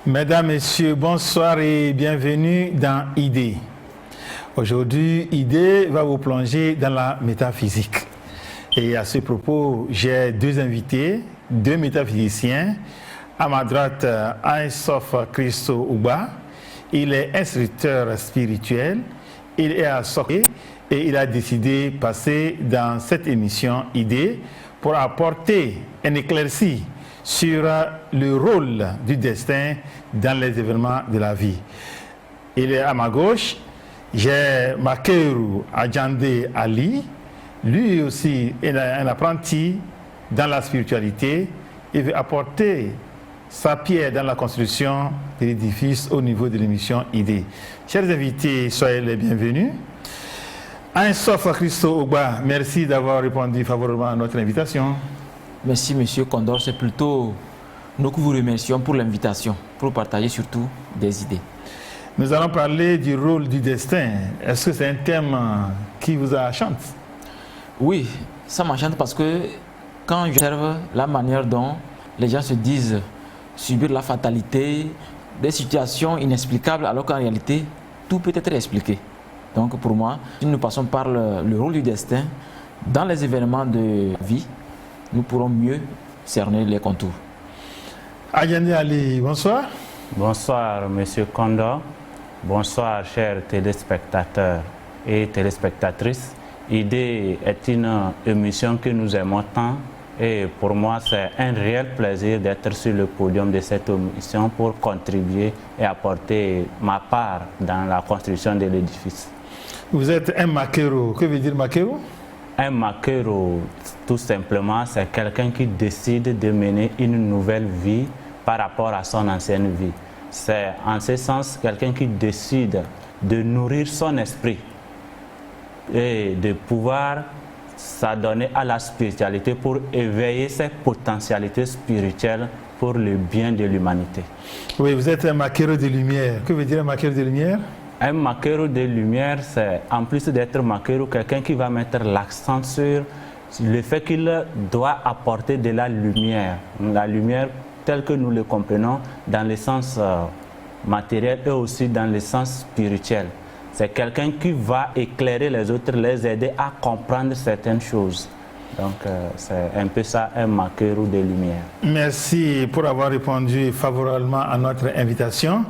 Mesdames, Messieurs, bonsoir et bienvenue dans Idée. Aujourd'hui, Idée va vous plonger dans la métaphysique. Et à ce propos, j'ai deux invités, deux métaphysiciens. À ma droite, Ansof Christo Uba. Il est instructeur spirituel. Il est à Socé et il a décidé de passer dans cette émission Idée pour apporter un éclairci sur le rôle du destin dans les événements de la vie. Il est à ma gauche, j'ai Makeru Adjande Ali. Lui aussi est un apprenti dans la spiritualité. Il veut apporter sa pierre dans la construction de l'édifice au niveau de l'émission Idée. Chers invités, soyez les bienvenus. Ansof Christo Uba, merci d'avoir répondu favorablement à notre invitation. Merci, Monsieur Condor. C'est plutôt nous que vous remercions pour l'invitation, pour partager surtout des idées. Nous allons parler du rôle du destin. Est-ce que c'est un thème qui vous enchante? Oui, ça m'enchante parce que quand j'observe la manière dont les gens se disent subir la fatalité, des situations inexplicables, alors qu'en réalité, tout peut être expliqué. Donc pour moi, si nous passons par le rôle du destin dans les événements de vie, nous pourrons mieux cerner les contours. Adjande Ali, bonsoir. Bonsoir, Monsieur Condor. Bonsoir, chers téléspectateurs et téléspectatrices. Idée est une émission que nous aimons tant et pour moi, c'est un réel plaisir d'être sur le podium de cette émission pour contribuer et apporter ma part dans la construction de l'édifice. Vous êtes un maquero. Que veut dire maquero? Un maquero, tout simplement, c'est quelqu'un qui décide de mener une nouvelle vie par rapport à son ancienne vie. C'est en ce sens quelqu'un qui décide de nourrir son esprit et de pouvoir s'adonner à la spiritualité pour éveiller ses potentialités spirituelles pour le bien de l'humanité. Oui, vous êtes un maquero de lumière. Que veut dire un maquero de lumière? Un maquero de lumière, c'est en plus d'être maquero, quelqu'un qui va mettre l'accent sur le fait qu'il doit apporter de la lumière telle que nous le comprenons dans le sens matériel et aussi dans le sens spirituel. C'est quelqu'un qui va éclairer les autres, les aider à comprendre certaines choses. Donc c'est un peu ça, un maquero de lumière. Merci pour avoir répondu favorablement à notre invitation.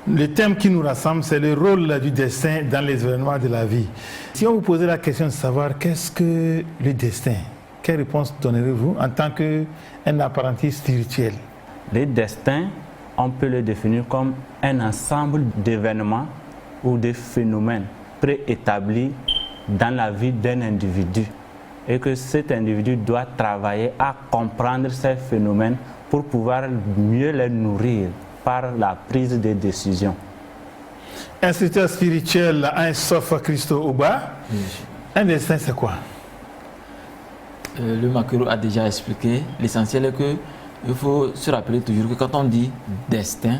Le thème qui nous rassemble, c'est le rôle du destin dans les événements de la vie. Si on vous posait la question de savoir qu'est-ce que le destin, quelle réponse donnerez-vous en tant qu'un apprenti spirituel? Le destin, on peut le définir comme un ensemble d'événements ou de phénomènes préétablis dans la vie d'un individu et que cet individu doit travailler à comprendre ces phénomènes pour pouvoir mieux les nourrir par la prise de décision. Instructeur spirituel Ansof Christo Uba, un destin c'est quoi? Le maquero a déjà expliqué. L'essentiel est que il faut se rappeler toujours que quand on dit destin,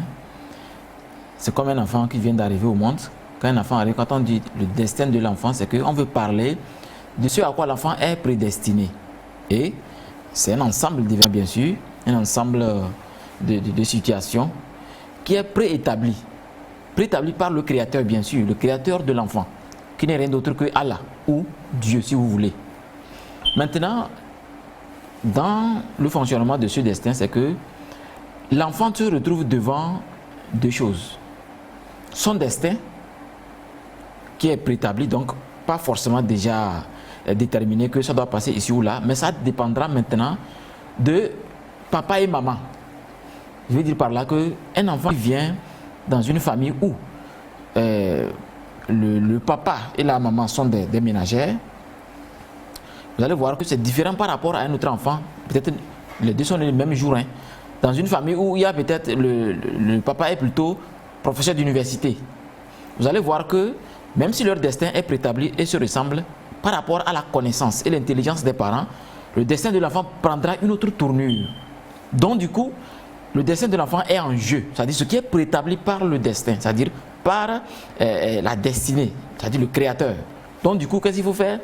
c'est comme un enfant qui vient d'arriver au monde. Quand un enfant arrive, quand on dit le destin de l'enfant, c'est qu'on veut parler de ce à quoi l'enfant est prédestiné. Et c'est un ensemble d'événements, bien sûr, un ensemble de situations qui est préétabli. Préétabli par le Créateur, bien sûr, le Créateur de l'enfant, qui n'est rien d'autre que Allah, ou Dieu, si vous voulez. Maintenant, dans le fonctionnement de ce destin, c'est que l'enfant se retrouve devant deux choses. Son destin, qui est préétabli, donc pas forcément déjà déterminé que ça doit passer ici ou là, mais ça dépendra maintenant de papa et maman. Je veux dire par là qu'un enfant qui vient dans une famille où le papa et la maman sont des ménagères, vous allez voir que c'est différent par rapport à un autre enfant. Peut-être les deux sont les mêmes jours. Hein. Dans une famille où il y a peut-être le papa est plutôt professeur d'université, vous allez voir que même si leur destin est préétabli et se ressemble par rapport à la connaissance et l'intelligence des parents, le destin de l'enfant prendra une autre tournure. Donc du coup, le destin de l'enfant est en jeu, c'est-à-dire ce qui est préétabli par le destin, c'est-à-dire par la destinée, c'est-à-dire le créateur. Donc du coup, qu'est-ce qu'il faut faire?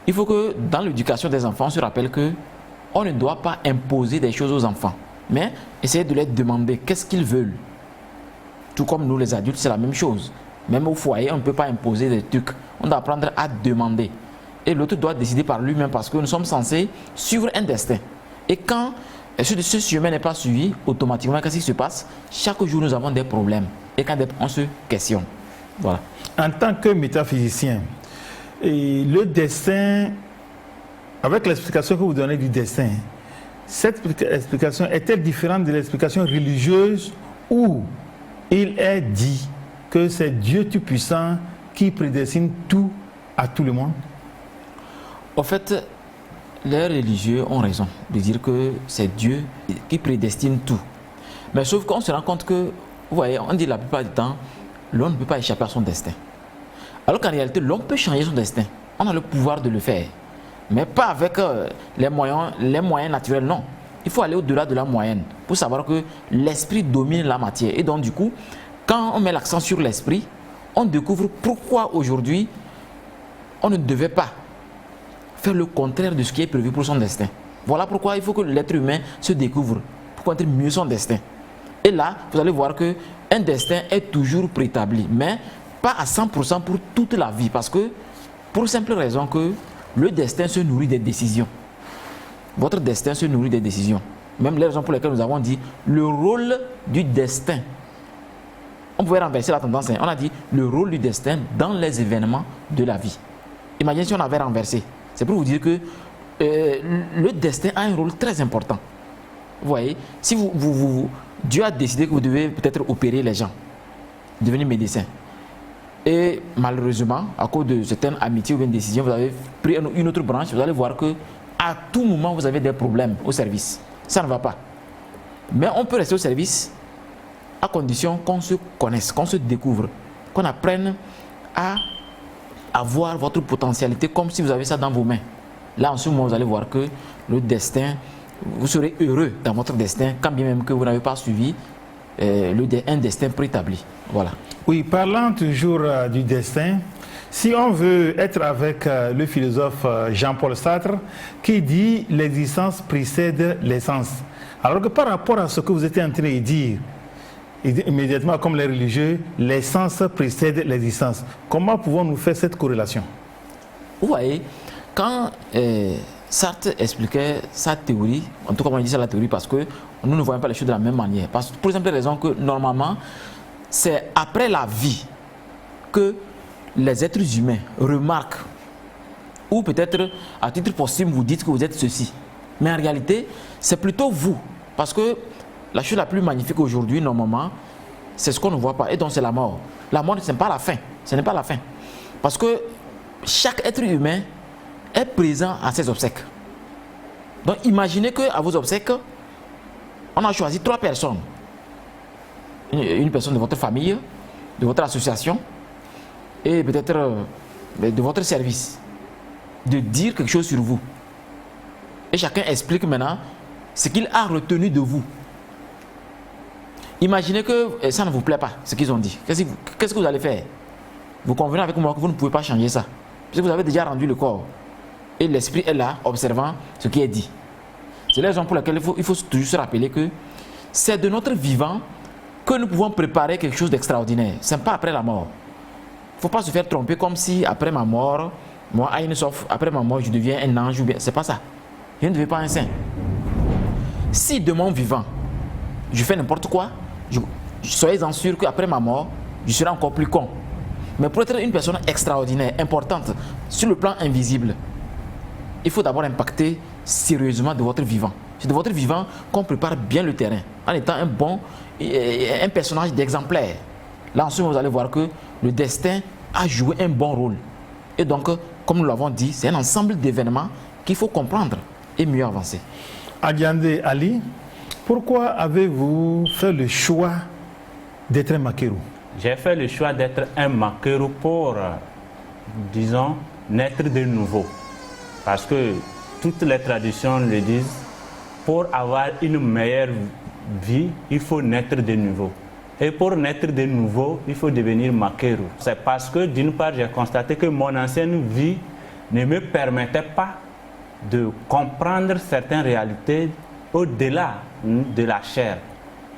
Il faut que dans l'éducation des enfants, on se rappelle qu'on ne doit pas imposer des choses aux enfants, mais essayer de leur demander qu'est-ce qu'ils veulent. Tout comme nous les adultes, c'est la même chose. Même au foyer, on ne peut pas imposer des trucs. On doit apprendre à demander. Et l'autre doit décider par lui-même parce que nous sommes censés suivre un destin. Et quand ce chemin n'est pas suivi, automatiquement, qu'est-ce qui se passe? Chaque jour, nous avons des problèmes. Et quand on se questionne. Voilà. En tant que métaphysicien, le destin, avec l'explication que vous donnez du destin, cette explication est-elle différente de l'explication religieuse où il est dit que c'est Dieu Tout-Puissant qui prédestine tout à tout le monde? En fait, les religieux ont raison de dire que c'est Dieu qui prédestine tout. Mais sauf qu'on se rend compte que, vous voyez, on dit la plupart du temps, l'homme ne peut pas échapper à son destin. Alors qu'en réalité, l'homme peut changer son destin. On a le pouvoir de le faire. Mais pas avec les moyens naturels, non. Il faut aller au-delà de la moyenne pour savoir que l'esprit domine la matière. Et donc, du coup, quand on met l'accent sur l'esprit, on découvre pourquoi aujourd'hui, on ne devait pas faire le contraire de ce qui est prévu pour son destin. Voilà pourquoi il faut que l'être humain se découvre pour connaître mieux son destin. Et là, vous allez voir qu'un destin est toujours préétabli, mais pas à 100% pour toute la vie, parce que pour simple raison que le destin se nourrit des décisions. Votre destin se nourrit des décisions. Même les raisons pour lesquelles nous avons dit le rôle du destin. On pouvait renverser la tendance. On a dit le rôle du destin dans les événements de la vie. Imaginez si on avait renversé. C'est pour vous dire que le destin a un rôle très important. Vous voyez, si Dieu a décidé que vous devez peut-être opérer les gens, devenir médecin. Et malheureusement, à cause de certaines amitiés ou une décision, vous avez pris une autre branche, vous allez voir que à tout moment, vous avez des problèmes au service. Ça ne va pas. Mais on peut rester au service à condition qu'on se connaisse, qu'on se découvre, qu'on apprenne à avoir votre potentialité comme si vous avez ça dans vos mains. Là, en ce moment, vous allez voir que le destin, vous serez heureux dans votre destin, quand bien même que vous n'avez pas suivi un destin préétabli. Voilà. Oui, parlant toujours du destin, si on veut être avec le philosophe Jean-Paul Sartre, qui dit l'existence précède l'essence. Alors que par rapport à ce que vous êtes en train de dire, immédiatement comme les religieux, l'essence précède l'existence. Comment pouvons-nous faire cette corrélation? Vous voyez, quand Sartre expliquait sa théorie, en tout cas on dit ça la théorie parce que nous ne voyons pas les choses de la même manière. Parce que pour la simple raison que normalement, c'est après la vie que les êtres humains remarquent, ou peut-être à titre posthume vous dites que vous êtes ceci. Mais en réalité, c'est plutôt vous. Parce que la chose la plus magnifique aujourd'hui, normalement, c'est ce qu'on ne voit pas. Et donc c'est la mort. La mort, ce n'est pas la fin. Ce n'est pas la fin. Parce que chaque être humain est présent à ses obsèques. Donc imaginez qu'à vos obsèques, on a choisi 3 personnes. Une personne de votre famille, de votre association et peut-être de votre service. De dire quelque chose sur vous. Et chacun explique maintenant ce qu'il a retenu de vous. Imaginez que ça ne vous plaît pas, ce qu'ils ont dit. Qu'est-ce que vous allez faire? Vous convenez avec moi que vous ne pouvez pas changer ça. Parce que vous avez déjà rendu le corps. Et l'esprit est là, observant ce qui est dit. C'est la raison pour laquelle il faut toujours se rappeler que c'est de notre vivant que nous pouvons préparer quelque chose d'extraordinaire. Ce n'est pas après la mort. Il ne faut pas se faire tromper comme si après ma mort, moi, après ma mort, je deviens un ange ou bien. C'est pas ça. Je ne deviens pas un saint. Si de mon vivant, je fais n'importe quoi, soyez-en sûr qu'après ma mort, je serai encore plus con. Mais pour être une personne extraordinaire, importante, sur le plan invisible, il faut d'abord impacter sérieusement de votre vivant. C'est de votre vivant qu'on prépare bien le terrain, en étant un personnage d'exemplaire. Là, en ce moment, vous allez voir que le destin a joué un bon rôle. Et donc, comme nous l'avons dit, c'est un ensemble d'événements qu'il faut comprendre et mieux avancer. Adiandé Ali, pourquoi avez-vous fait le choix d'être un Makeru? J'ai fait le choix d'être un Makeru pour, disons, naître de nouveau. Parce que toutes les traditions le disent, pour avoir une meilleure vie, il faut naître de nouveau. Et pour naître de nouveau, il faut devenir Makeru. C'est parce que, d'une part, j'ai constaté que mon ancienne vie ne me permettait pas de comprendre certaines réalités au-delà de la chair.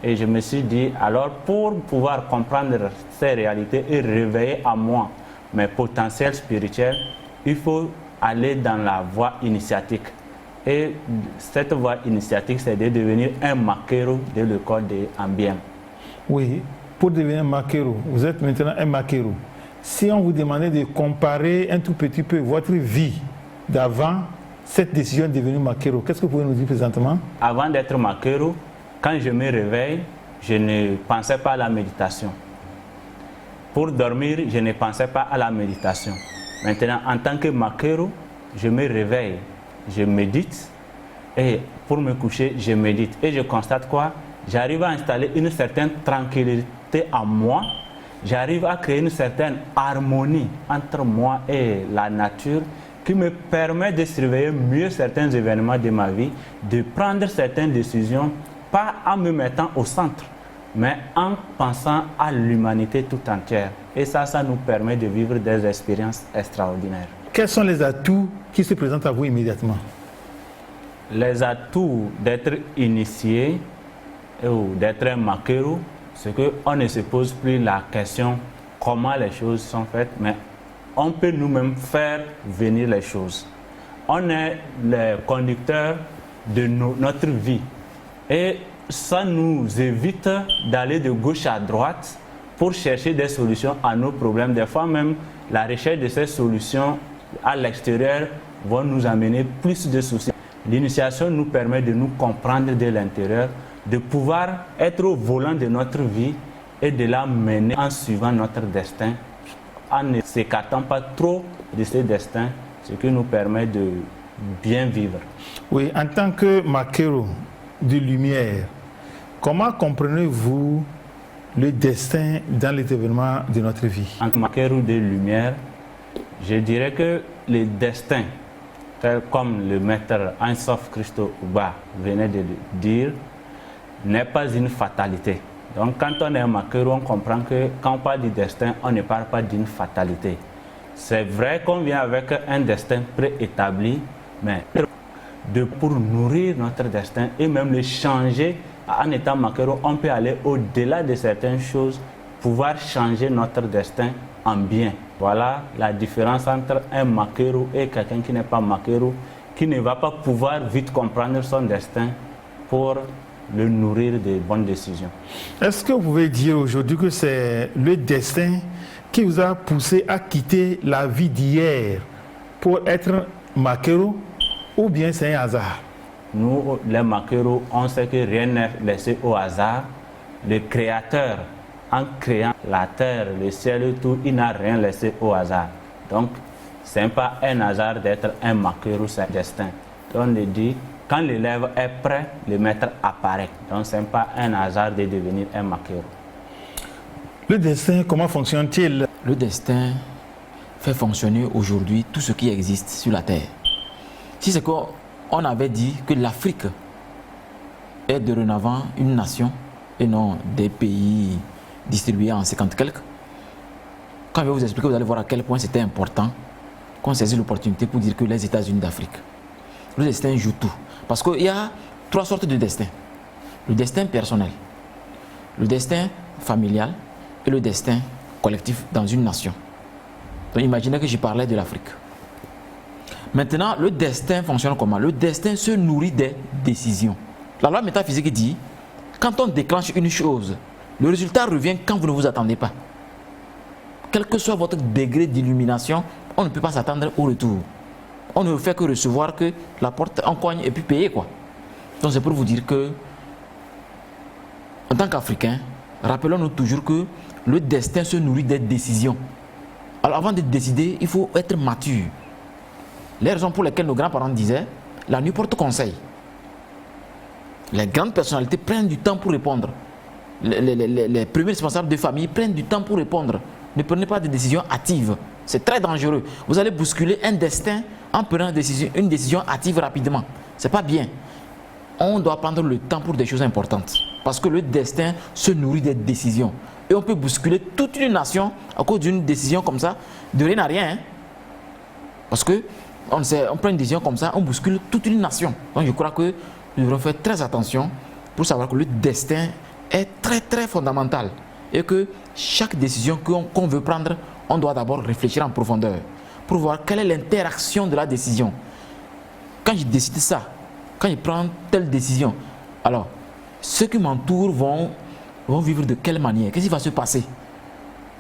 Et je me suis dit, alors pour pouvoir comprendre ces réalités et réveiller en moi mes potentiels spirituels, il faut aller dans la voie initiatique. Et cette voie initiatique, c'est de devenir un maquero de l'école de Ambiem. Oui, pour devenir maquero, vous êtes maintenant un maquero. Si on vous demandait de comparer un tout petit peu votre vie d'avant cette décision de devenir maquero, qu'est-ce que vous pouvez nous dire présentement? Avant d'être maquero, quand je me réveille, je ne pensais pas à la méditation. Pour dormir, je ne pensais pas à la méditation. Maintenant, en tant que maquero, je me réveille, je médite et pour me coucher, je médite. Et je constate quoi? J'arrive à installer une certaine tranquillité en moi. J'arrive à créer une certaine harmonie entre moi et la nature qui me permet de surveiller mieux certains événements de ma vie, de prendre certaines décisions, pas en me mettant au centre, mais en pensant à l'humanité tout entière. Et ça nous permet de vivre des expériences extraordinaires. Quels sont les atouts qui se présentent à vous immédiatement? Les atouts d'être initié ou d'être un maquero, c'est qu'on ne se pose plus la question comment les choses sont faites, mais on peut nous-mêmes faire venir les choses. On est les conducteurs de notre vie. Et ça nous évite d'aller de gauche à droite pour chercher des solutions à nos problèmes. Des fois même, la recherche de ces solutions à l'extérieur va nous amener plus de soucis. L'initiation nous permet de nous comprendre de l'intérieur, de pouvoir être au volant de notre vie et de la mener en suivant notre destin, en ne s'écartant pas trop de ce destin, ce qui nous permet de bien vivre. Oui, en tant que maquero de lumière, comment comprenez-vous le destin dans les événements de notre vie? En tant que maquero de lumière, je dirais que le destin, tel comme le maître Ansof Christo Uba venait de le dire, n'est pas une fatalité. Donc quand on est un maquero, on comprend que quand on parle du destin, on ne parle pas d'une fatalité. C'est vrai qu'on vient avec un destin préétabli, mais pour nourrir notre destin et même le changer en étant maquero, on peut aller au-delà de certaines choses, pouvoir changer notre destin en bien. Voilà la différence entre un maquero et quelqu'un qui n'est pas maquero, qui ne va pas pouvoir vite comprendre son destin pour le nourrir de bonnes décisions. Est-ce que vous pouvez dire aujourd'hui que c'est le destin qui vous a poussé à quitter la vie d'hier pour être maquero, ou bien c'est un hasard? Nous, les maqueros, on sait que rien n'est laissé au hasard. Le Créateur, en créant la terre, le ciel et tout, il n'a rien laissé au hasard. Donc, ce n'est pas un hasard d'être un maquero, c'est un destin. Donc, on le dit, quand l'élève est prêt, le maître apparaît. Donc, ce n'est pas un hasard de devenir un maquero. Le destin, comment fonctionne-t-il? Le destin fait fonctionner aujourd'hui tout ce qui existe sur la terre. Si c'est qu'on avait dit que l'Afrique est dorénavant une nation et non des pays distribués en 50 quelques, quand je vais vous expliquer, vous allez voir à quel point c'était important qu'on saisisse l'opportunité pour dire que les États-Unis d'Afrique, le destin joue tout. Parce qu'il y a trois sortes de destins. Le destin personnel, le destin familial et le destin collectif dans une nation. Donc imaginez que je parlais de l'Afrique. Maintenant, le destin fonctionne comment? Le destin se nourrit des décisions. La loi métaphysique dit, quand on déclenche une chose, le résultat revient quand vous ne vous attendez pas. Quel que soit votre degré d'illumination, on ne peut pas s'attendre au retour. On ne fait que recevoir que la porte en cogne et puis payer, quoi. Donc c'est pour vous dire que, en tant qu'Africains, rappelons-nous toujours que le destin se nourrit des décisions. Alors avant de décider, il faut être mature. Les raisons pour lesquelles nos grands-parents disaient, la nuit porte conseil. Les grandes personnalités prennent du temps pour répondre. Les premiers responsables de famille prennent du temps pour répondre. Ne prenez pas de décisions hâtives. C'est très dangereux. Vous allez bousculer un destin en prenant une décision hâtive rapidement. Ce n'est pas bien. On doit prendre le temps pour des choses importantes. Parce que le destin se nourrit des décisions. Et on peut bousculer toute une nation à cause d'une décision comme ça, de rien à rien. Hein? Parce que on prend une décision comme ça, on bouscule toute une nation. Donc je crois que nous devrons faire très attention pour savoir que le destin est très très fondamentale et que chaque décision qu'on veut prendre, on doit d'abord réfléchir en profondeur pour voir quelle est l'interaction de la décision. Quand je décide ça, quand je prends telle décision, alors ceux qui m'entourent vont vivre de quelle manière? Qu'est-ce qui va se passer?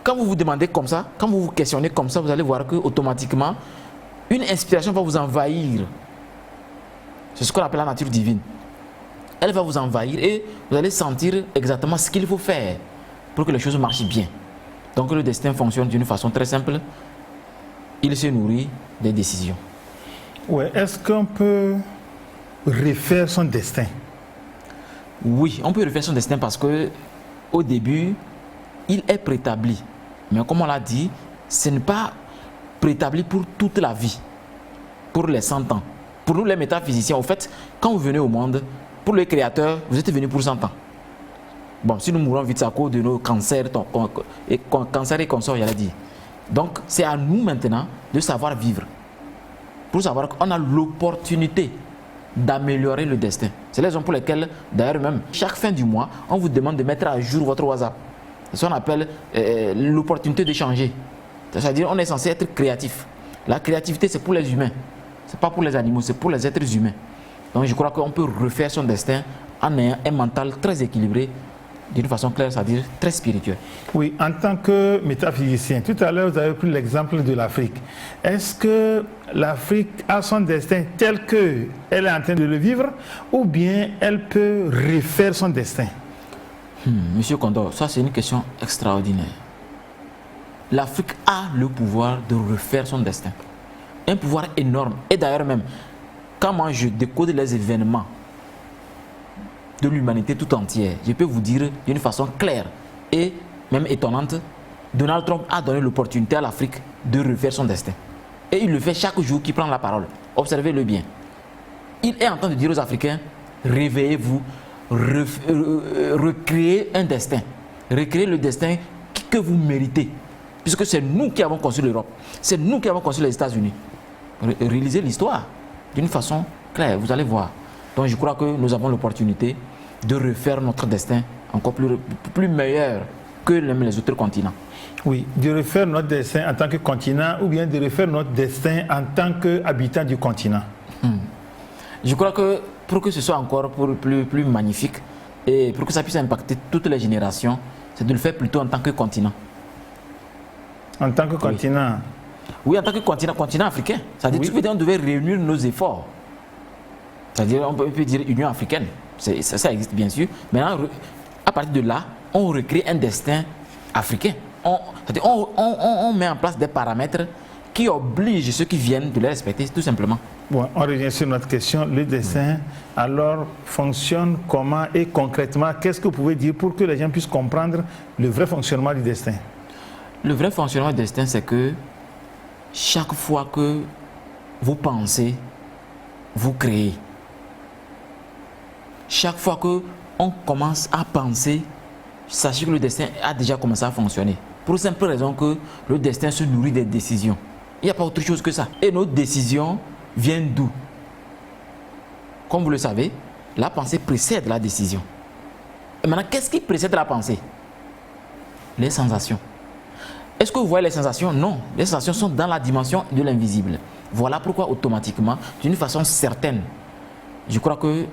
Quand vous vous demandez comme ça, quand vous vous questionnez comme ça, vous allez voir que automatiquement, une inspiration va vous envahir. C'est ce qu'on appelle la nature divine. Elle va vous envahir et vous allez sentir exactement ce qu'il faut faire pour que les choses marchent bien. Donc le destin fonctionne d'une façon très simple. Il se nourrit des décisions. Ouais, est-ce qu'on peut refaire son destin? Oui, on peut refaire son destin parce que au début, il est préétabli. Mais comme on l'a dit, ce n'est pas préétabli pour toute la vie, pour les 100 ans. Pour nous les métaphysiciens, au fait, quand vous venez au monde, pour le Créateur, vous êtes venu pour 100 ans. Bon, si nous mourons vite, c'est à cause de nos cancers et consorts, il a dit. Donc, c'est à nous maintenant de savoir vivre. Pour savoir qu'on a l'opportunité d'améliorer le destin. C'est les raisons pour lesquelles, d'ailleurs même, chaque fin du mois, on vous demande de mettre à jour votre WhatsApp. C'est ce qu'on appelle l'opportunité de changer. C'est-à-dire qu'on est censé être créatif. La créativité, c'est pour les humains. Ce n'est pas pour les animaux, c'est pour les êtres humains. Donc je crois qu'on peut refaire son destin en ayant un mental très équilibré, d'une façon claire, c'est-à-dire très spirituelle. Oui, en tant que métaphysicien, tout à l'heure vous avez pris l'exemple de l'Afrique. Est-ce que l'Afrique a son destin tel qu'elle est en train de le vivre ou bien elle peut refaire son destin? Monsieur Condor, ça c'est une question extraordinaire. L'Afrique a le pouvoir de refaire son destin. Un pouvoir énorme. Et d'ailleurs même, quand moi je décode les événements de l'humanité tout entière, je peux vous dire d'une façon claire et même étonnante, Donald Trump a donné l'opportunité à l'Afrique de refaire son destin. Et il le fait chaque jour qu'il prend la parole. Observez-le bien. Il est en train de dire aux Africains, réveillez-vous, recréer un destin. Recréer le destin que vous méritez. Puisque c'est nous qui avons construit l'Europe. C'est nous qui avons construit les États-Unis. Réalisez l'histoire d'une façon claire, vous allez voir. Donc je crois que nous avons l'opportunité de refaire notre destin encore plus meilleur que les autres continents. Oui, de refaire notre destin en tant que continent ou bien de refaire notre destin en tant qu'habitant du continent. Je crois que pour que ce soit encore plus magnifique et pour que ça puisse impacter toutes les générations, c'est de le faire plutôt en tant que continent. En tant que continent? Oui, en tant que continent africain. C'est-à-dire qu'on devait réunir nos efforts. C'est-à-dire, on peut dire Union africaine. Ça existe bien sûr. Maintenant, à partir de là, on recrée un destin africain. On met en place des paramètres qui obligent ceux qui viennent de les respecter, tout simplement. Bon, on revient sur notre question. Le destin, alors, fonctionne comment et concrètement? Qu'est-ce que vous pouvez dire pour que les gens puissent comprendre le vrai fonctionnement du destin? Le vrai fonctionnement du destin, c'est que chaque fois que vous pensez, vous créez. Chaque fois qu'on commence à penser, sachez que le destin a déjà commencé à fonctionner. Pour la simple raison que le destin se nourrit des décisions. Il n'y a pas autre chose que ça. Et nos décisions viennent d'où? Comme vous le savez, la pensée précède la décision. Et maintenant, qu'est-ce qui précède la pensée? Les sensations. Est-ce que vous voyez les sensations? Non. Les sensations sont dans la dimension de l'invisible. Voilà pourquoi automatiquement, d'une façon certaine, je crois que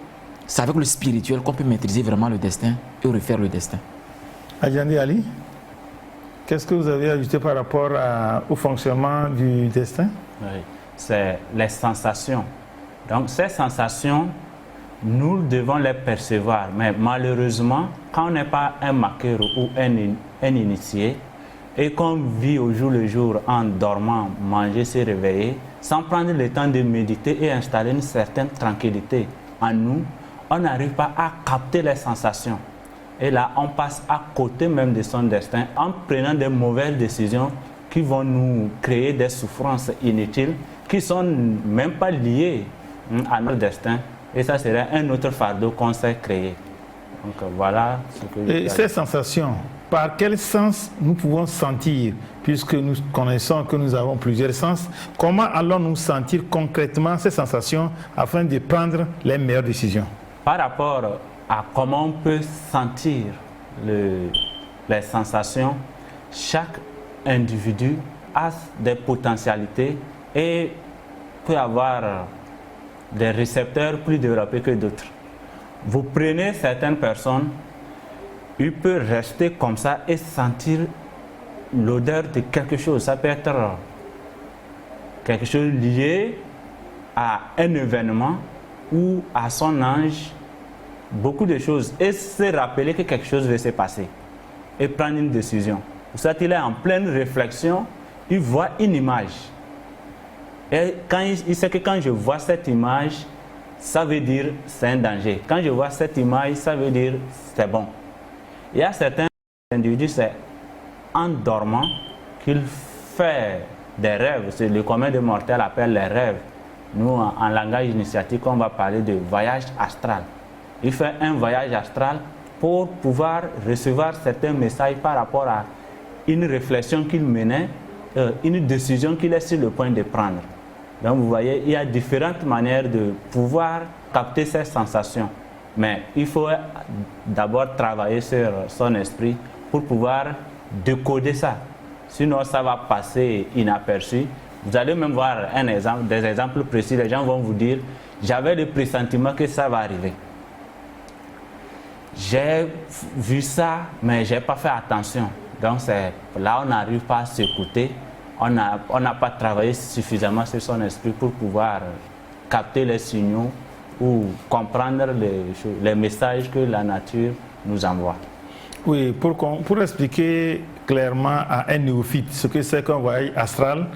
c'est avec le spirituel qu'on peut maîtriser vraiment le destin et refaire le destin. Adjani Ali, qu'est-ce que vous avez ajouté par rapport au fonctionnement du destin? Oui, c'est les sensations. Donc ces sensations, nous devons les percevoir. Mais malheureusement, quand on n'est pas un maquero ou un initié, et qu'on vit au jour le jour en dormant, manger, se réveiller, sans prendre le temps de méditer et installer une certaine tranquillité en nous, on n'arrive pas à capter les sensations. Et là, on passe à côté même de son destin en prenant des mauvaises décisions qui vont nous créer des souffrances inutiles qui ne sont même pas liées à notre destin. Et ça serait un autre fardeau qu'on s'est créé. Donc voilà ce que Et ces sensations, par quel sens nous pouvons sentir, puisque nous connaissons que nous avons plusieurs sens, comment allons-nous sentir concrètement ces sensations afin de prendre les meilleures décisions? Par rapport à comment on peut sentir les sensations, chaque individu a des potentialités et peut avoir des récepteurs plus développés que d'autres. Vous prenez certaines personnes, ils peuvent rester comme ça et sentir l'odeur de quelque chose. Ça peut être quelque chose lié à un événement ou à son âge, beaucoup de choses, et se rappeler que quelque chose va se passer et prendre une décision. Soit il est en pleine réflexion, il voit une image. Et quand il sait que quand je vois cette image, ça veut dire c'est un danger. Quand je vois cette image, ça veut dire c'est bon. Il y a certains individus, c'est en dormant qu'il fait des rêves. C'est le commun des mortels appelle les rêves. Nous, en langage initiatique, on va parler de voyage astral. Il fait un voyage astral pour pouvoir recevoir certains messages par rapport à une réflexion qu'il menait, une décision qu'il est sur le point de prendre. Donc vous voyez, il y a différentes manières de pouvoir capter ces sensations. Mais il faut d'abord travailler sur son esprit pour pouvoir décoder ça. Sinon, ça va passer inaperçu. Vous allez même voir des exemples précis. Les gens vont vous dire, j'avais le pressentiment que ça va arriver. J'ai vu ça, mais je n'ai pas fait attention. Donc là, on n'arrive pas à s'écouter. On n'a pas travaillé suffisamment sur son esprit pour pouvoir capter les signaux ou comprendre les messages que la nature nous envoie. Oui, pour expliquer clairement à un néophyte ce que c'est qu'un voyage astral,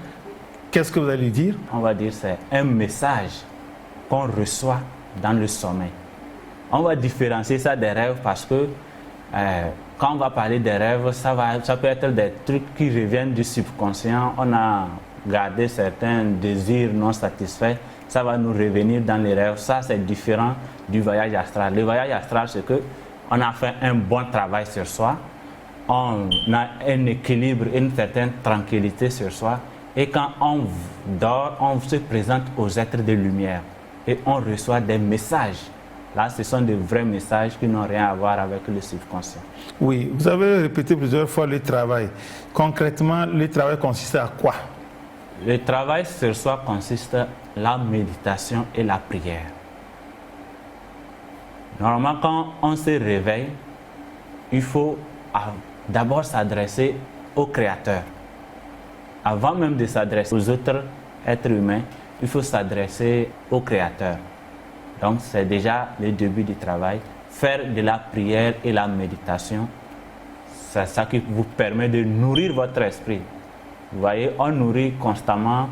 qu'est-ce que vous allez dire? On va dire que c'est un message qu'on reçoit dans le sommeil. On va différencier ça des rêves parce que quand on va parler des rêves, ça peut être des trucs qui reviennent du subconscient. On a gardé certains désirs non satisfaits. Ça va nous revenir dans les rêves. Ça, c'est différent du voyage astral. Le voyage astral, c'est qu'on a fait un bon travail sur soi. On a un équilibre, une certaine tranquillité sur soi. Et quand on dort, on se présente aux êtres de lumière. Et on reçoit des messages. Là, ce sont de vrais messages qui n'ont rien à voir avec le subconscient. Oui, vous avez répété plusieurs fois le travail. Concrètement, le travail consiste à quoi? Le travail sur soi consiste à la méditation et la prière. Normalement, quand on se réveille, il faut d'abord s'adresser au Créateur. Avant même de s'adresser aux autres êtres humains, il faut s'adresser au Créateur. Donc, c'est déjà le début du travail. Faire de la prière et la méditation, c'est ça qui vous permet de nourrir votre esprit. Vous voyez, on nourrit constamment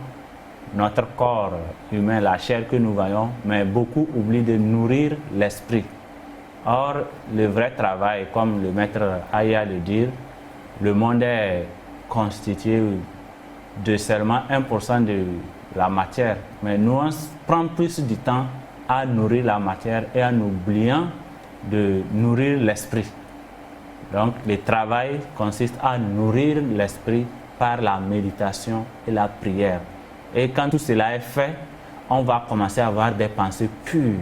notre corps humain, la chair que nous voyons, mais beaucoup oublient de nourrir l'esprit. Or, le vrai travail, comme le maître Aya le dit, le monde est constitué de seulement 1% de la matière. Mais nous, on prend plus du temps à nourrir la matière et en oubliant de nourrir l'esprit. Donc, le travail consiste à nourrir l'esprit par la méditation et la prière. Et quand tout cela est fait, on va commencer à avoir des pensées pures.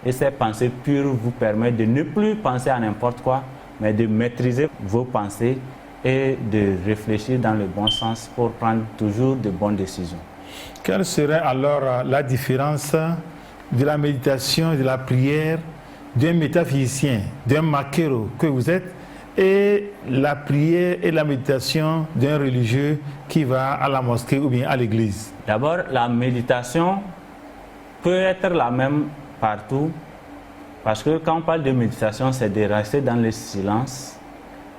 Et ces pensées pures vous permettent de ne plus penser à n'importe quoi, mais de maîtriser vos pensées et de réfléchir dans le bon sens pour prendre toujours de bonnes décisions. Quelle serait alors la différence de la méditation et de la prière d'un métaphysicien, d'un maquero que vous êtes, et la prière et la méditation d'un religieux qui va à la mosquée ou bien à l'église? D'abord, la méditation peut être la même partout, parce que quand on parle de méditation, c'est de rester dans le silence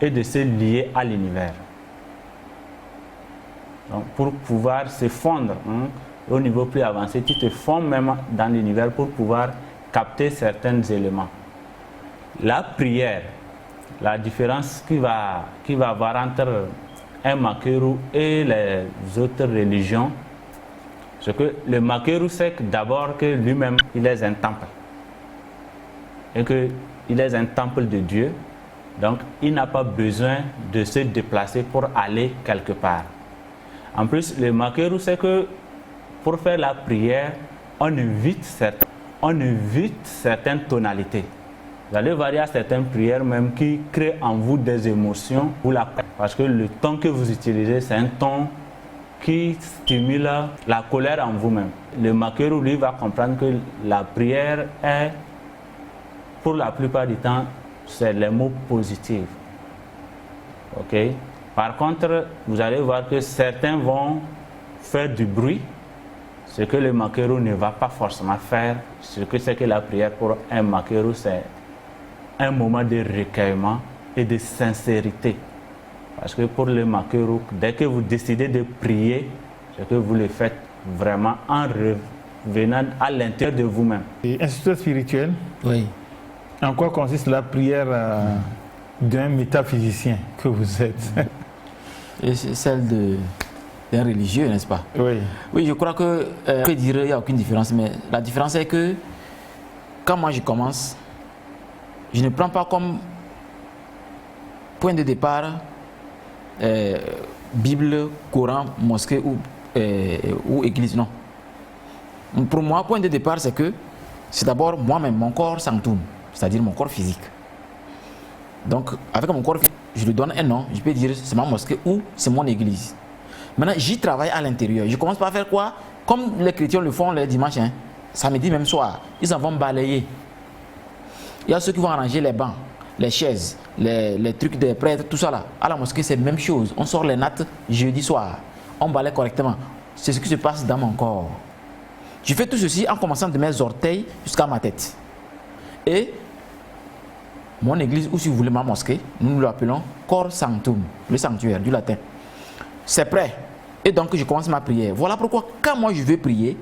et de se lier à l'univers. Donc, pour pouvoir se fondre au niveau plus avancé, tu te fonds même dans l'univers pour pouvoir capter certains éléments. La prière, la différence qu'il va avoir entre un maqueru et les autres religions, c'est que le maqueru sait d'abord que lui-même, il est un temple. Et qu'il est un temple de Dieu. Donc, il n'a pas besoin de se déplacer pour aller quelque part. En plus, le maqueru sait que pour faire la prière, on évite certaines tonalités. Vous allez voir, il y a certaines prières même qui créent en vous des émotions ou la colère. Parce que le ton que vous utilisez, c'est un ton qui stimule la colère en vous-même. Le maquereau, lui, va comprendre que la prière est, pour la plupart du temps, c'est les mots positifs. Ok? Par contre, vous allez voir que certains vont faire du bruit, ce que le maquereau ne va pas forcément faire. Ce que c'est que la prière pour un maquereau, c'est un moment de recueillement et de sincérité. Parce que pour le maquereau, dès que vous décidez de prier, c'est que vous le faites vraiment en revenant à l'intérieur de vous-même. Et instituteur spirituel, Oui. en quoi consiste la prière d'un métaphysicien que vous êtes? Et c'est celle d'un religieux, n'est-ce pas? Oui. Oui, je crois que, on peut dire, il n'y a aucune différence, mais la différence est que quand moi je commence, je ne prends pas comme point de départ Bible, Coran, mosquée ou église, non. Pour moi, point de départ, c'est que c'est d'abord moi-même, mon corps sanctum, c'est-à-dire mon corps physique. Donc, avec mon corps physique, je lui donne un nom, je peux dire c'est ma mosquée ou c'est mon église. Maintenant, j'y travaille à l'intérieur. Je commence par faire quoi? Comme les chrétiens le font les dimanches, hein, samedi même soir, ils en vont balayer. Il y a ceux qui vont arranger les bancs, les chaises, les trucs des prêtres, tout ça là. À la mosquée, c'est la même chose. On sort les nattes jeudi soir. On balaye correctement. C'est ce qui se passe dans mon corps. Je fais tout ceci en commençant de mes orteils jusqu'à ma tête. Et mon église, ou si vous voulez ma mosquée, nous l'appelons cor sanctum, le sanctuaire du latin. C'est prêt. Et donc je commence ma prière. Voilà pourquoi quand moi je veux prier,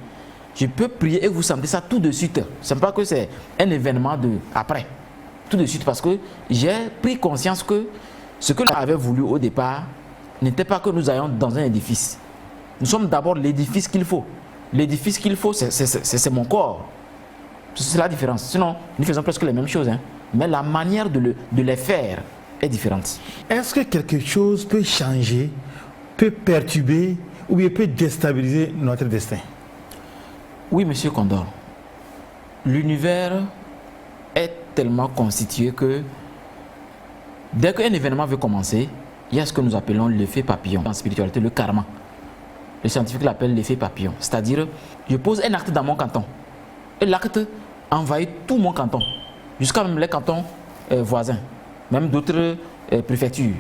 je peux prier et vous sentez ça tout de suite. Ce n'est pas que c'est un événement de après. Tout de suite parce que j'ai pris conscience que ce que j'avais voulu au départ n'était pas que nous ayons dans un édifice. Nous sommes d'abord l'édifice qu'il faut. L'édifice qu'il faut, c'est mon corps. C'est la différence. Sinon, nous faisons presque les mêmes choses. Hein. Mais la manière de les faire est différente. Est-ce que quelque chose peut changer, peut perturber ou bien peut déstabiliser notre destin? Oui, monsieur Condor. L'univers est tellement constitué que dès qu'un événement veut commencer, il y a ce que nous appelons l'effet papillon. En spiritualité, le karma. Les scientifiques l'appellent l'effet papillon. C'est-à-dire, je pose un acte dans mon canton. Et l'acte envahit tout mon canton. Jusqu'à même les cantons voisins. Même d'autres préfectures.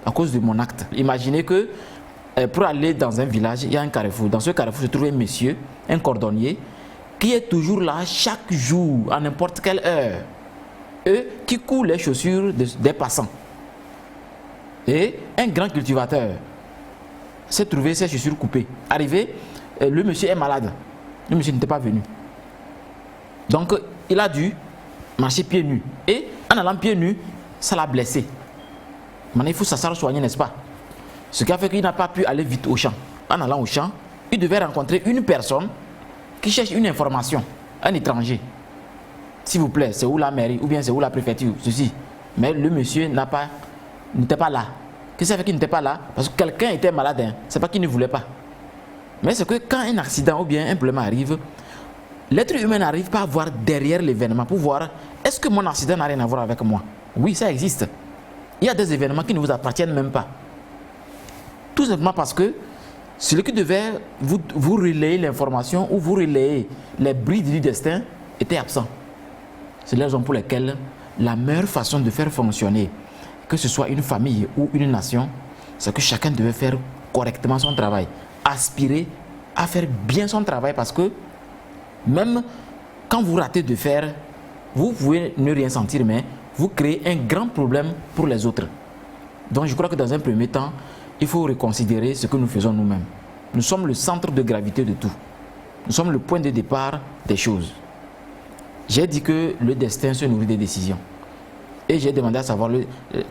À cause de mon acte. Imaginez que pour aller dans un village, il y a un carrefour. Dans ce carrefour, se trouve un monsieur, un cordonnier, qui est toujours là chaque jour, à n'importe quelle heure. Et qui coud les chaussures des passants. Et un grand cultivateur s'est trouvé ses chaussures coupées. Arrivé, le monsieur est malade. Le monsieur n'était pas venu. Donc, il a dû marcher pieds nus. Et en allant pieds nus, ça l'a blessé. Maintenant, il faut s'asseoir soigner, n'est-ce pas? Ce qui a fait qu'il n'a pas pu aller vite au champ. En allant au champ, il devait rencontrer une personne qui cherche une information, un étranger. S'il vous plaît, c'est où la mairie ou bien c'est où la préfecture, ceci. Mais le monsieur n'était pas là. Qu'est-ce qui fait qu'il n'était pas là? Parce que quelqu'un était malade. Hein. C'est pas qu'il ne voulait pas. Mais c'est que quand un accident ou bien un problème arrive, l'être humain n'arrive pas à voir derrière l'événement pour voir est-ce que mon accident n'a rien à voir avec moi? Oui, ça existe. Il y a des événements qui ne vous appartiennent même pas. Tout simplement parce que celui qui devait vous relayer l'information ou vous relayer les brides du destin était absent. C'est les raisons pour lesquelles la meilleure façon de faire fonctionner, que ce soit une famille ou une nation, c'est que chacun devait faire correctement son travail. Aspirer à faire bien son travail parce que même quand vous ratez de faire, vous pouvez ne rien sentir, mais vous créez un grand problème pour les autres. Donc je crois que dans un premier temps, il faut reconsidérer ce que nous faisons nous-mêmes. Nous sommes le centre de gravité de tout. Nous sommes le point de départ des choses. J'ai dit que le destin se nourrit des décisions. Et j'ai demandé à savoir,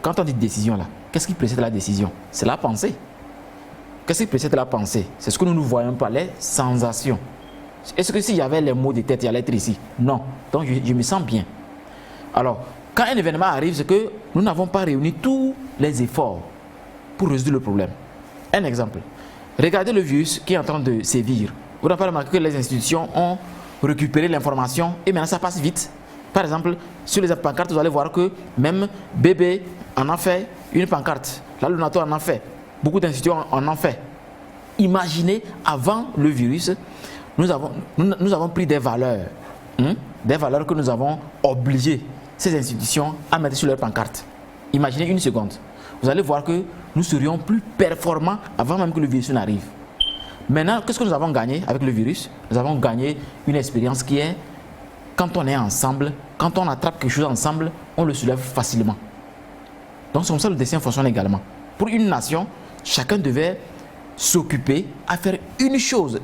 quand on dit décision là, qu'est-ce qui précède la décision? C'est la pensée. Qu'est-ce qui précède la pensée? C'est ce que nous ne voyons pas, les sensations. Est-ce que s'il y avait les mots de tête, il allait être ici? Non. Donc je me sens bien. Alors, quand un événement arrive, c'est que nous n'avons pas réuni tous les efforts pour résoudre le problème. Un exemple. Regardez le virus qui est en train de sévir. Vous n'avez pas remarqué que les institutions ont récupéré l'information et maintenant ça passe vite. Par exemple, sur les pancartes, vous allez voir que même Bébé en a fait une pancarte. La Lunato en a fait. Beaucoup d'institutions en ont fait. Imaginez, avant le virus, nous avons pris des valeurs que nous avons obligé ces institutions à mettre sur leurs pancartes. Imaginez une seconde. Vous allez voir que nous serions plus performants avant même que le virus n'arrive. Maintenant, qu'est-ce que nous avons gagné avec le virus? Nous avons gagné une expérience qui est, quand on est ensemble, quand on attrape quelque chose ensemble, on le soulève facilement. Donc c'est comme ça que le destin fonctionne également. Pour une nation, chacun devait s'occuper à faire une chose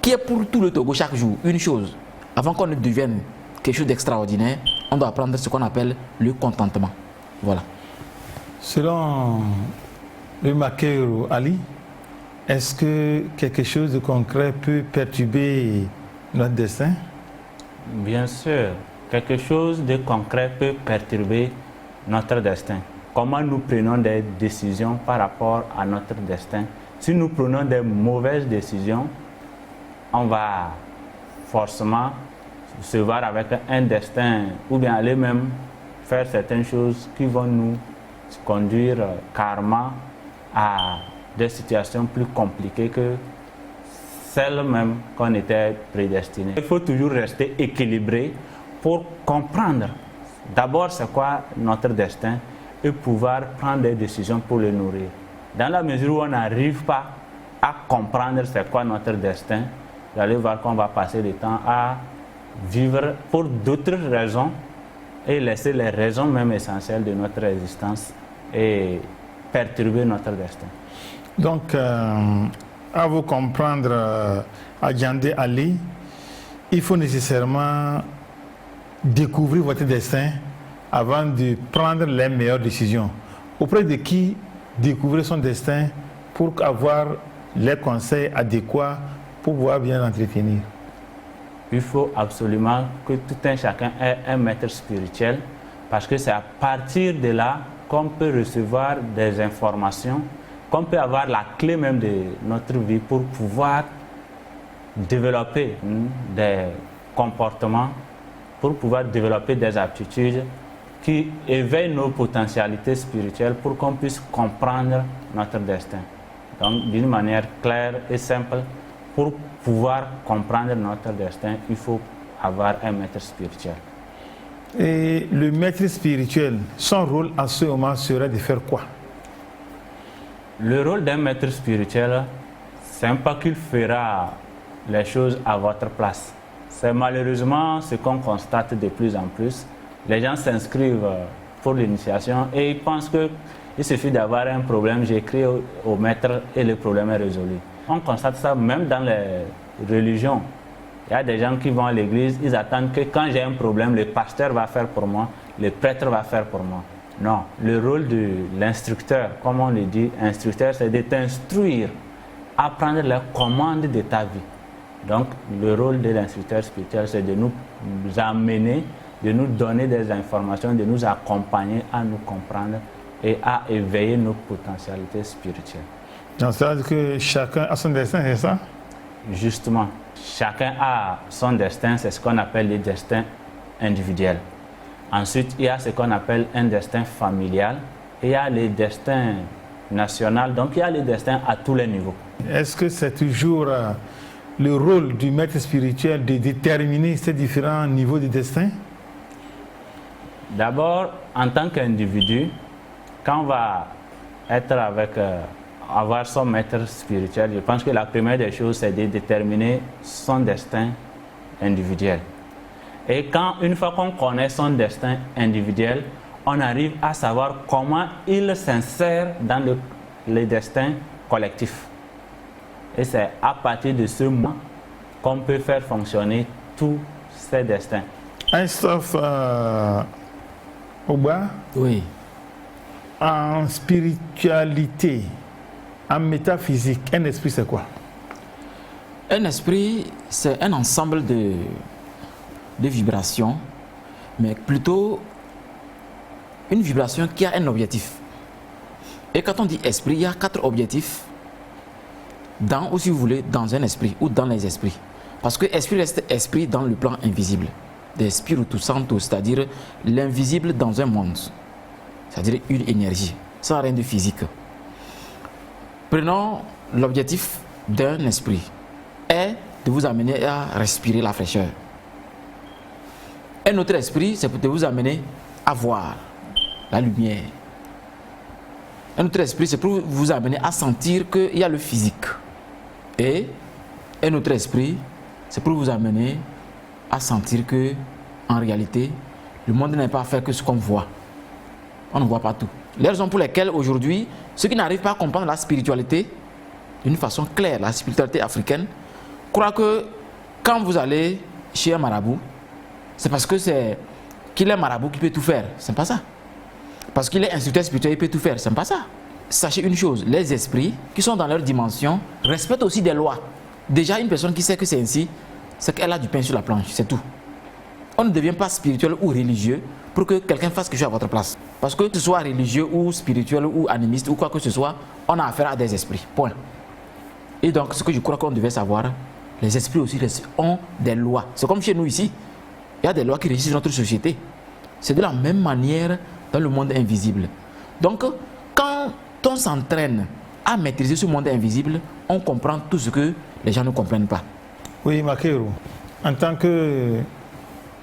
qui est pour tout le Togo chaque jour, une chose. Avant qu'on ne devienne quelque chose d'extraordinaire, on doit apprendre ce qu'on appelle le contentement. Voilà. Selon le Makero Ali, est-ce que quelque chose de concret peut perturber notre destin? Bien sûr, quelque chose de concret peut perturber notre destin. Comment nous prenons des décisions par rapport à notre destin? Si nous prenons des mauvaises décisions, on va forcément se voir avec un destin ou bien aller même faire certaines choses qui vont nous conduire carrément à des situations plus compliquées que celles même qu'on était prédestinées. Il faut toujours rester équilibré pour comprendre d'abord c'est quoi notre destin et pouvoir prendre des décisions pour le nourrir. Dans la mesure où on n'arrive pas à comprendre c'est quoi notre destin, vous allez voir qu'on va passer du temps à vivre pour d'autres raisons et laisser les raisons même essentielles de notre existence et perturber notre destin. Donc, à vous comprendre, Adjandé Ali, il faut nécessairement découvrir votre destin avant de prendre les meilleures décisions. Auprès de qui découvrir son destin pour avoir les conseils adéquats pour pouvoir bien l'entretenir? Il faut absolument que tout un chacun ait un maître spirituel parce que c'est à partir de là qu'on peut recevoir des informations, qu'on peut avoir la clé même de notre vie pour pouvoir développer des comportements, pour pouvoir développer des aptitudes qui éveillent nos potentialités spirituelles pour qu'on puisse comprendre notre destin. Donc, d'une manière claire et simple, pour pouvoir comprendre notre destin, il faut avoir un maître spirituel. Et le maître spirituel, son rôle à ce moment serait de faire quoi? Le rôle d'un maître spirituel, c'est pas qu'il fera les choses à votre place. C'est malheureusement ce qu'on constate de plus en plus. Les gens s'inscrivent pour l'initiation et ils pensent qu'il suffit d'avoir un problème, j'écris au maître et le problème est résolu. On constate ça même dans les religions. Il y a des gens qui vont à l'église, ils attendent que quand j'ai un problème, le pasteur va faire pour moi, le prêtre va faire pour moi. Non, le rôle de l'instructeur, comme on le dit, instructeur, c'est de t'instruire à prendre les commandes de ta vie. Donc, le rôle de l'instructeur spirituel, c'est de nous amener, de nous donner des informations, de nous accompagner à nous comprendre et à éveiller nos potentialités spirituelles. Donc, ça veut dire que chacun a son destin, c'est ça? Justement, chacun a son destin, c'est ce qu'on appelle le destin individuel. Ensuite, il y a ce qu'on appelle un destin familial et il y a le destin national, donc il y a le destin à tous les niveaux. Est-ce que c'est toujours le rôle du maître spirituel de déterminer ces différents niveaux de destin? D'abord, en tant qu'individu, quand on va être avec, avoir son maître spirituel, je pense que la première des choses, c'est de déterminer son destin individuel. Et une fois qu'on connaît son destin individuel, on arrive à savoir comment il s'insère dans le destin collectif. Et c'est à partir de ce moment qu'on peut faire fonctionner tous ces destins. Christophe Ogba, oui. En spiritualité, en métaphysique, un esprit c'est quoi? Un esprit, c'est un ensemble de vibrations, mais plutôt une vibration qui a un objectif. Et quand on dit esprit, il y a 4 objectifs dans, ou si vous voulez, dans un esprit ou dans les esprits. Parce que esprit reste esprit dans le plan invisible. des Spiritus Santos, c'est-à-dire l'invisible dans un monde, c'est-à-dire une énergie, sans rien de physique. Prenons l'objectif d'un esprit, est de vous amener à respirer la fraîcheur. Un autre esprit, c'est de vous amener à voir la lumière. Un autre esprit, c'est pour vous amener à sentir qu'il y a le physique. Et un autre esprit, c'est pour vous amener à sentir que, en réalité, le monde n'est pas fait que ce qu'on voit. On ne voit pas tout. Les raisons pour lesquelles aujourd'hui, ceux qui n'arrivent pas à comprendre la spiritualité d'une façon claire, la spiritualité africaine, croient que quand vous allez chez un marabout, c'est parce que c'est qu'il est marabout qui peut tout faire. C'est pas ça. Parce qu'il est instructeur spirituel, il peut tout faire. C'est pas ça. Sachez une chose, les esprits qui sont dans leur dimension respectent aussi des lois. Déjà, une personne qui sait que c'est ainsi, c'est qu'elle a du pain sur la planche, c'est tout. On ne devient pas spirituel ou religieux pour que quelqu'un fasse quelque chose à votre place. Parce que ce soit religieux ou spirituel ou animiste ou quoi que ce soit, on a affaire à des esprits. Point. Et donc, ce que je crois qu'on devait savoir, les esprits aussi ont des lois. C'est comme chez nous ici. Il y a des lois qui régissent notre société. C'est de la même manière dans le monde invisible. Donc, quand on s'entraîne à maîtriser ce monde invisible, on comprend tout ce que les gens ne comprennent pas. Oui, Makeru, en tant que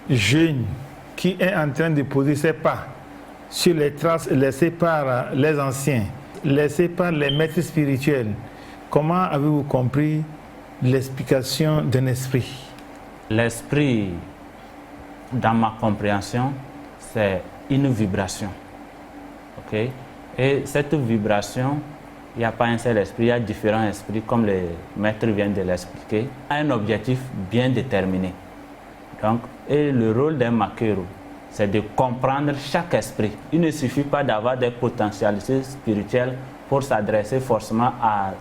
jeune qui est en train de poser ses pas sur les traces laissées par les anciens, laissées par les maîtres spirituels, comment avez-vous compris l'explication d'un esprit? L'esprit, dans ma compréhension, c'est une vibration. Ok? Et cette vibration, il n'y a pas un seul esprit, il y a différents esprits, comme les maîtres viennent de l'expliquer, a un objectif bien déterminé. Donc, et le rôle d'un Makeru, c'est de comprendre chaque esprit. Il ne suffit pas d'avoir des potentialités spirituelles pour s'adresser forcément à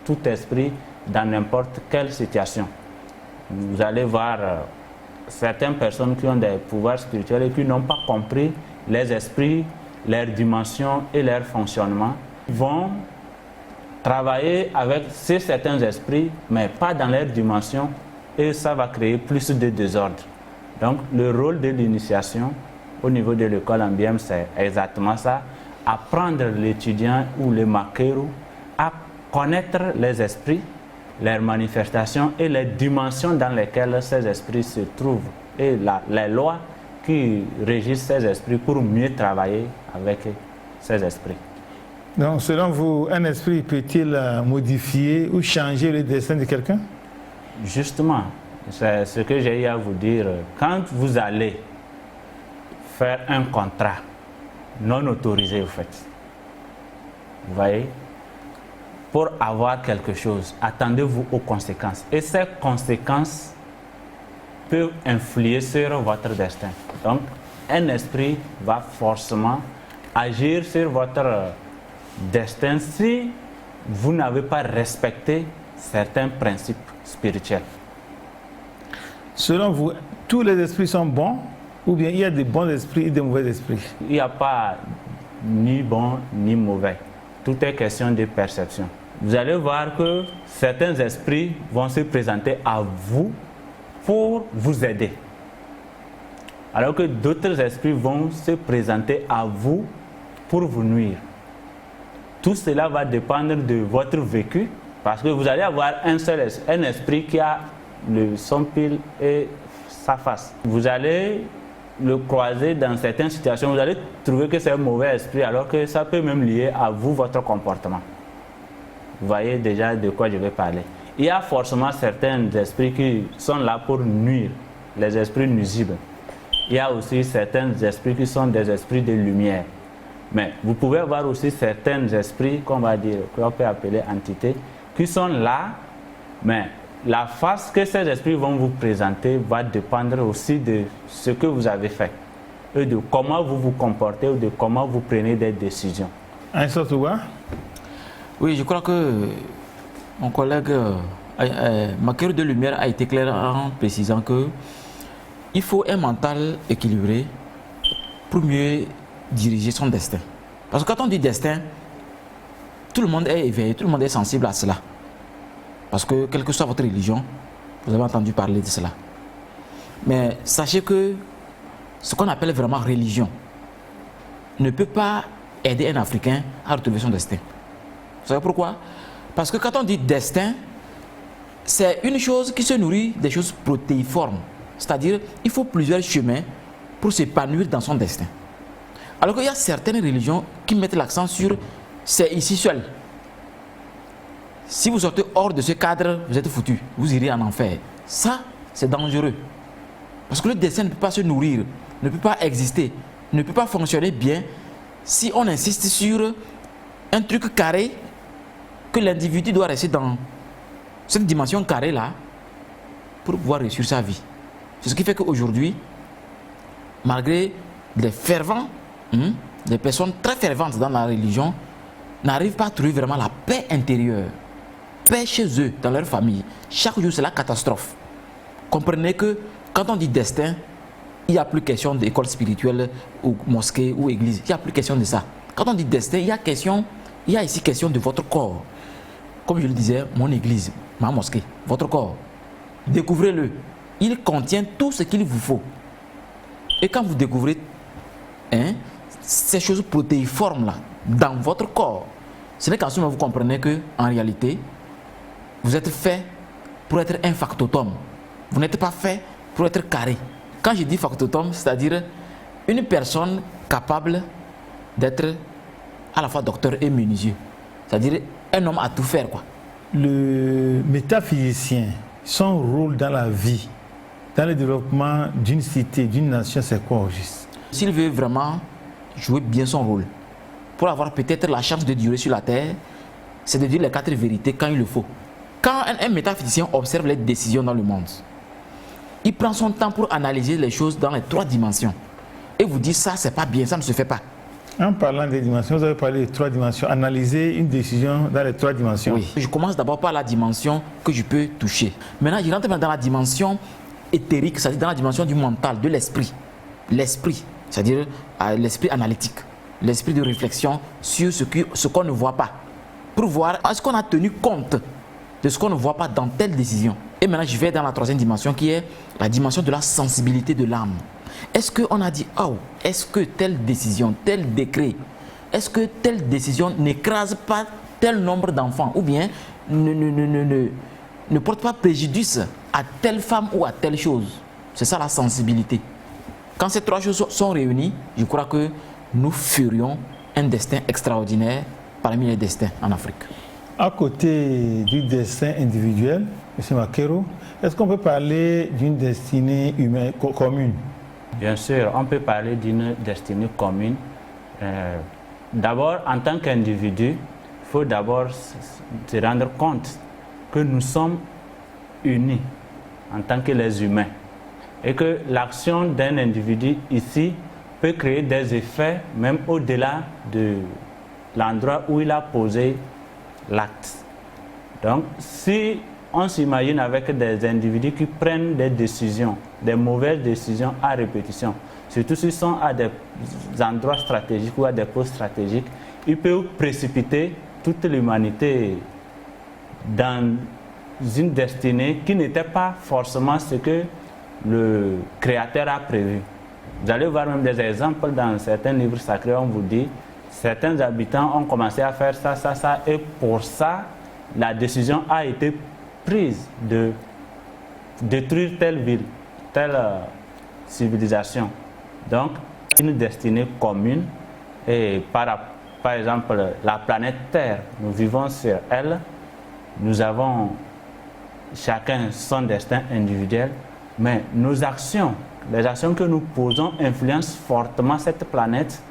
tout esprit dans n'importe quelle situation. Vous allez voir certaines personnes qui ont des pouvoirs spirituels et qui n'ont pas compris les esprits, leur dimension et leur fonctionnement, vont travailler avec ces certains esprits, mais pas dans leur dimension, et ça va créer plus de désordre. Donc, le rôle de l'initiation au niveau de l'école Ambiem, c'est exactement ça, apprendre l'étudiant ou le Makeru à connaître les esprits, leurs manifestations et les dimensions dans lesquelles ces esprits se trouvent, et les lois qui régissent ces esprits pour mieux travailler avec ces esprits. Donc, selon vous, un esprit peut-il modifier ou changer le destin de quelqu'un? Justement, c'est ce que j'ai eu à vous dire. Quand vous allez faire un contrat non autorisé, au fait, vous voyez, pour avoir quelque chose, attendez-vous aux conséquences. Et ces conséquences peuvent influer sur votre destin. Donc, un esprit va forcément agir sur votre destin si vous n'avez pas respecté certains principes spirituels. Selon vous, tous les esprits sont bons ou bien il y a des bons esprits et des mauvais esprits? Il n'y a pas ni bon ni mauvais. Tout est question de perception. Vous allez voir que certains esprits vont se présenter à vous pour vous aider. Alors que d'autres esprits vont se présenter à vous pour vous nuire. Tout cela va dépendre de votre vécu, parce que vous allez avoir un esprit qui a son pile et sa face. Vous allez le croiser dans certaines situations, vous allez trouver que c'est un mauvais esprit, alors que ça peut même lier à vous, votre comportement. Vous voyez déjà de quoi je vais parler. Il y a forcément certains esprits qui sont là pour nuire, les esprits nuisibles. Il y a aussi certains esprits qui sont des esprits de lumière. Mais vous pouvez avoir aussi certains esprits, qu'on peut appeler entités, qui sont là, mais la face que ces esprits vont vous présenter va dépendre aussi de ce que vous avez fait et de comment vous vous comportez ou de comment vous prenez des décisions. Oui, je crois que mon collègue Makeru de Lumière a été clair en précisant que il faut un mental équilibré pour mieux diriger son destin. Parce que quand on dit destin, tout le monde est éveillé, tout le monde est sensible à cela. Parce que quelle que soit votre religion, vous avez entendu parler de cela. Mais sachez que ce qu'on appelle vraiment religion ne peut pas aider un Africain à retrouver son destin. Vous savez pourquoi? Parce que quand on dit destin, c'est une chose qui se nourrit des choses protéiformes. C'est-à-dire, il faut plusieurs chemins pour s'épanouir dans son destin. Alors qu'il y a certaines religions qui mettent l'accent sur c'est ici seul. Si vous sortez hors de ce cadre, vous êtes foutu. Vous irez en enfer. Ça, c'est dangereux. Parce que le destin ne peut pas se nourrir, ne peut pas exister, ne peut pas fonctionner bien si on insiste sur un truc carré que l'individu doit rester dans cette dimension carrée-là pour pouvoir réussir sa vie. C'est ce qui fait qu'aujourd'hui, malgré les fervents, les personnes très ferventes dans la religion n'arrivent pas à trouver vraiment la paix intérieure. Paix chez eux, dans leur famille. Chaque jour, c'est la catastrophe. Comprenez que quand on dit destin, il n'y a plus question d'école spirituelle ou mosquée ou église. Il n'y a plus question de ça. Quand on dit destin, il y a ici question de votre corps. Comme je le disais, mon église, ma mosquée, votre corps. Découvrez-le. Il contient tout ce qu'il vous faut. Et quand vous découvrez ces choses protéiformes là dans votre corps, ce n'est qu'en ce moment vous comprenez que en réalité, vous êtes fait pour être un factotum. Vous n'êtes pas fait pour être carré. Quand je dis factotum, c'est-à-dire une personne capable d'être à la fois docteur et menuisier. C'est-à-dire un homme à tout faire, quoi. Le métaphysicien, son rôle dans la vie, dans le développement d'une cité, d'une nation, c'est quoi au juste? S'il veut vraiment jouer bien son rôle, pour avoir peut-être la chance de durer sur la terre, c'est de dire les 4 vérités quand il le faut. Quand un métaphysicien observe les décisions dans le monde, il prend son temps pour analyser les choses dans les 3 dimensions. Et vous dit ça, c'est pas bien, ça ne se fait pas. En parlant des dimensions, vous avez parlé des 3 dimensions. Analyser une décision dans les 3 dimensions. Oui, je commence d'abord par la dimension que je peux toucher. Maintenant, je rentre dans la dimension éthérique, c'est-à-dire dans la dimension du mental, de l'esprit. L'esprit, c'est-à-dire l'esprit analytique, l'esprit de réflexion sur ce qu'on ne voit pas. Pour voir, est-ce qu'on a tenu compte de ce qu'on ne voit pas dans telle décision. Et maintenant, je vais dans la 3e dimension qui est la dimension de la sensibilité de l'âme. Est-ce qu'on a dit, oh, est-ce que telle décision, tel décret, est-ce que telle décision n'écrase pas tel nombre d'enfants ou bien ne porte pas préjudice à telle femme ou à telle chose? C'est ça la sensibilité. Quand ces 3 choses sont réunies, je crois que nous ferions un destin extraordinaire parmi les destins en Afrique. À côté du destin individuel, M. Makero, est-ce qu'on peut parler d'une destinée humaine commune? Bien sûr, on peut parler d'une destinée commune. D'abord, en tant qu'individu, il faut d'abord se rendre compte que nous sommes unis en tant que les humains et que l'action d'un individu ici peut créer des effets même au-delà de l'endroit où il a posé l'acte. Donc, si on s'imagine avec des individus qui prennent des décisions, des mauvaises décisions à répétition, surtout s'ils sont à des endroits stratégiques ou à des postes stratégiques, ils peuvent précipiter toute l'humanité dans une destinée qui n'était pas forcément ce que le Créateur a prévu. Vous allez voir même des exemples dans certains livres sacrés, on vous dit certains habitants ont commencé à faire ça, ça, ça, et pour ça, la décision a été prise de détruire telle ville, telle civilisation. Donc, une destinée commune, et par exemple, la planète Terre, nous vivons sur elle, nous avons chacun son destin individuel, mais nos actions, les actions que nous posons influencent fortement cette planète.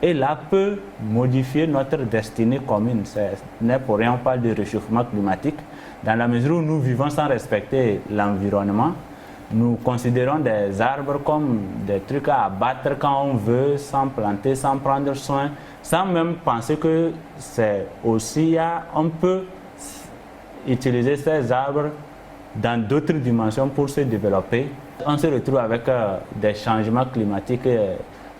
Et là peut modifier notre destinée commune. Ce n'est pour rien, on parle de réchauffement climatique. Dans la mesure où nous vivons sans respecter l'environnement, nous considérons des arbres comme des trucs à abattre quand on veut, sans planter, sans prendre soin, sans même penser que c'est aussi, on peut utiliser ces arbres dans d'autres dimensions pour se développer. On se retrouve avec des changements climatiques,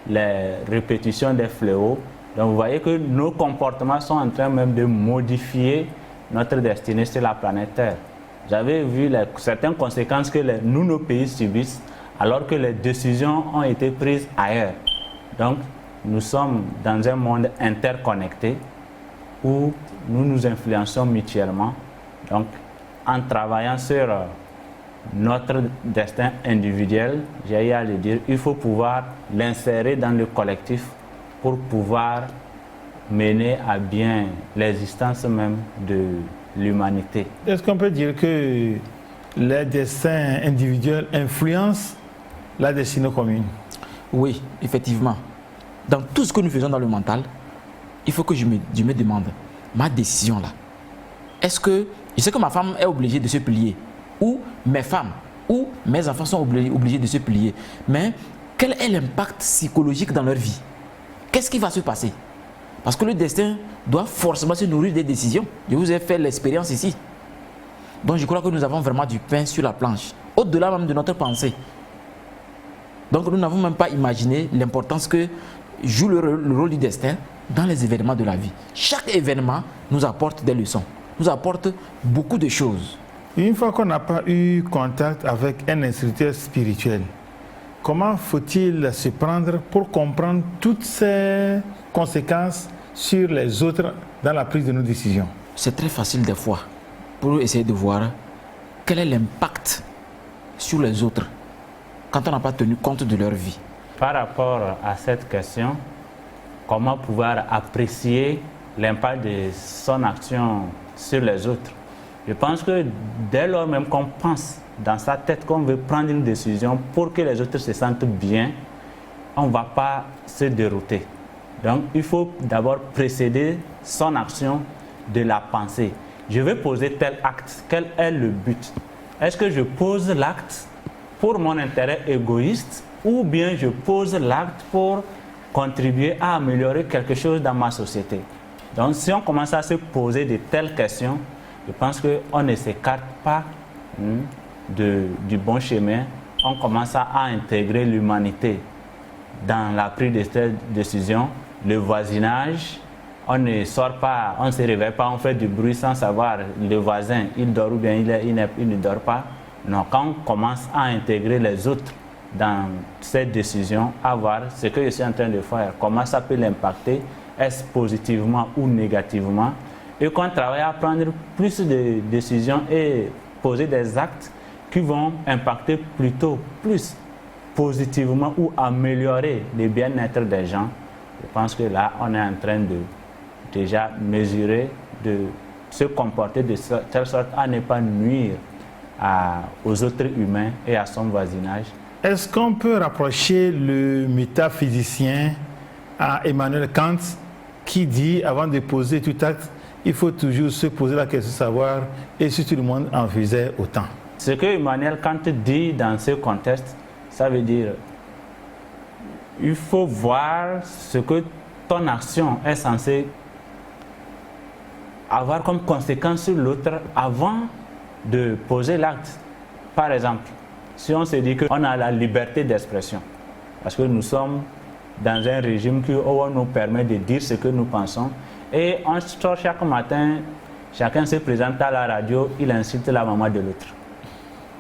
les répétitions des fléaux. Donc vous voyez que nos comportements sont en train même de modifier notre destinée sur la planète Terre. Vous avez vu certaines conséquences que nos pays subissent alors que les décisions ont été prises ailleurs. Donc, nous sommes dans un monde interconnecté où nous nous influençons mutuellement. Donc, en travaillant sur notre destin individuel, j'ai eu à le dire, il faut pouvoir l'insérer dans le collectif pour pouvoir mener à bien l'existence même de l'humanité. Est-ce qu'on peut dire que les destins individuels influencent la destinée commune? Oui, effectivement. Dans tout ce que nous faisons dans le mental, il faut que je me demande, ma décision là, est-ce que je sais que ma femme est obligée de se plier, ou mes femmes, ou mes enfants sont obligés de se plier, mais quel est l'impact psychologique dans leur vie? Qu'est-ce qui va se passer? Parce que le destin doit forcément se nourrir des décisions. Je vous ai fait l'expérience ici. Donc je crois que nous avons vraiment du pain sur la planche, au-delà même de notre pensée. Donc nous n'avons même pas imaginé l'importance que joue le rôle du destin dans les événements de la vie. Chaque événement nous apporte des leçons, nous apporte beaucoup de choses. Une fois qu'on n'a pas eu contact avec un instructeur spirituel, comment faut-il se prendre pour comprendre toutes ces conséquences sur les autres dans la prise de nos décisions? C'est très facile des fois pour essayer de voir quel est l'impact sur les autres quand on n'a pas tenu compte de leur vie. Par rapport à cette question, comment pouvoir apprécier l'impact de son action sur les autres? Je pense que dès lors même qu'on pense dans sa tête qu'on veut prendre une décision pour que les autres se sentent bien, on ne va pas se dérouter. Donc il faut d'abord précéder son action de la pensée. Je vais poser tel acte, quel est le but? Est-ce que je pose l'acte pour mon intérêt égoïste ou bien je pose l'acte pour contribuer à améliorer quelque chose dans ma société? Donc si on commence à se poser de telles questions, je pense qu'on ne s'écarte pas du bon chemin. On commence à intégrer l'humanité dans la prise de cette décision. Le voisinage, on ne sort pas, on ne se réveille pas, on fait du bruit sans savoir le voisin, il dort ou bien il ne dort pas. Non, quand on commence à intégrer les autres dans cette décision, à voir ce que je suis en train de faire, comment ça peut l'impacter, est-ce positivement ou négativement, et qu'on travaille à prendre plus de décisions et poser des actes qui vont impacter plutôt plus positivement ou améliorer le bien-être des gens. Je pense que là, on est en train de déjà mesurer, de se comporter de telle sorte à ne pas nuire aux autres humains et à son voisinage. Est-ce qu'on peut rapprocher le métaphysicien à Emmanuel Kant qui dit, avant de poser tout acte, il faut toujours se poser la question de savoir et si tout le monde en faisait autant? Ce que Emmanuel Kant dit dans ce contexte, ça veut dire il faut voir ce que ton action est censée avoir comme conséquence sur l'autre avant de poser l'acte. Par exemple, si on se dit qu'on a la liberté d'expression, parce que nous sommes dans un régime où on nous permet de dire ce que nous pensons, et on sort chaque matin, chacun se présente à la radio, il insulte la maman de l'autre.